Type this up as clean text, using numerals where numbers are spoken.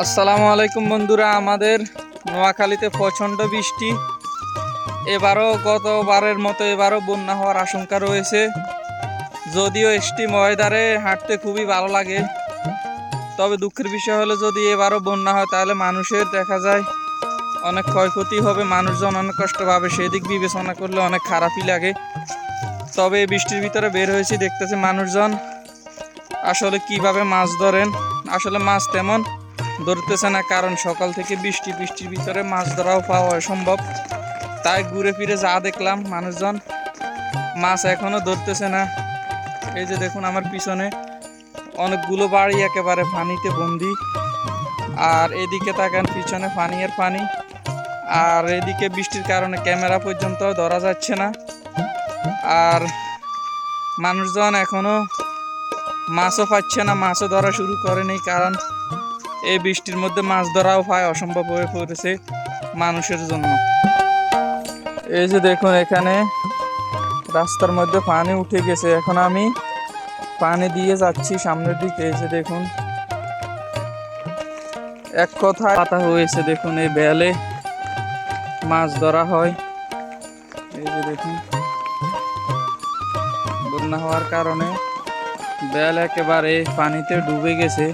আসসালামু আলাইকুম বন্ধুরা, আমাদের নোয়াখালীতে প্রচণ্ড বৃষ্টি। এবারও গতবারের মতো এবারও বন্যা হওয়ার আশঙ্কা রয়েছে। যদিও এক্সট্রিম ওয়েদারে হাঁটতে খুবই ভালো লাগে, তবে দুঃখের বিষয় হলো যদি এবারও বন্যা হয় তাহলে মানুষের দেখা যায় অনেক ক্ষয়ক্ষতি হবে, মানুষজন অনেক কষ্ট পাবে। সেদিক বিবেচনা করলে অনেক খারাপই লাগে। তবে এই বৃষ্টির ভিতরে বের হয়েছি, দেখতেছে মানুষজন আসলে কিভাবে মাছ ধরেন। আসলে মাছ তেমন ধরতেছে না, কারণ সকাল থেকে বৃষ্টির ভিতরে মাছ ধরাও পাওয়া অসম্ভব। তাই ঘুরে ফিরে যা দেখলাম, মানুষজন মাছ এখনো ধরতেছে না। এই যে দেখুন আমার পিছনে অনেকগুলো বাড়ি একেবারে পানিতে বন্দি, আর এদিকে তাকান পিছনে পানি আর পানি। আর এদিকে বৃষ্টির কারণে ক্যামেরা পর্যন্ত ধরা যাচ্ছে না। আর মানুষজন এখনো মাছও পাচ্ছে না, মাছও ধরা শুরু করেনি, কারণ এই বৃষ্টির মধ্যে মাছ ধরাও প্রায় অসম্ভব হয়ে পড়েছে মানুষের জন্য। এই যে দেখুন এখানে রাস্তার মধ্যে পানি উঠে গেছে, এখন আমি পানি দিয়ে যাচ্ছি সামনের দিকে। এই যে দেখুন এক কথায় পাতা হয়েছে, দেখুন এই বেলে মাছ ধরা হয়। এই যে দেখুন বন্যা হওয়ার কারণে বেল একেবারে পানিতে ডুবে গেছে।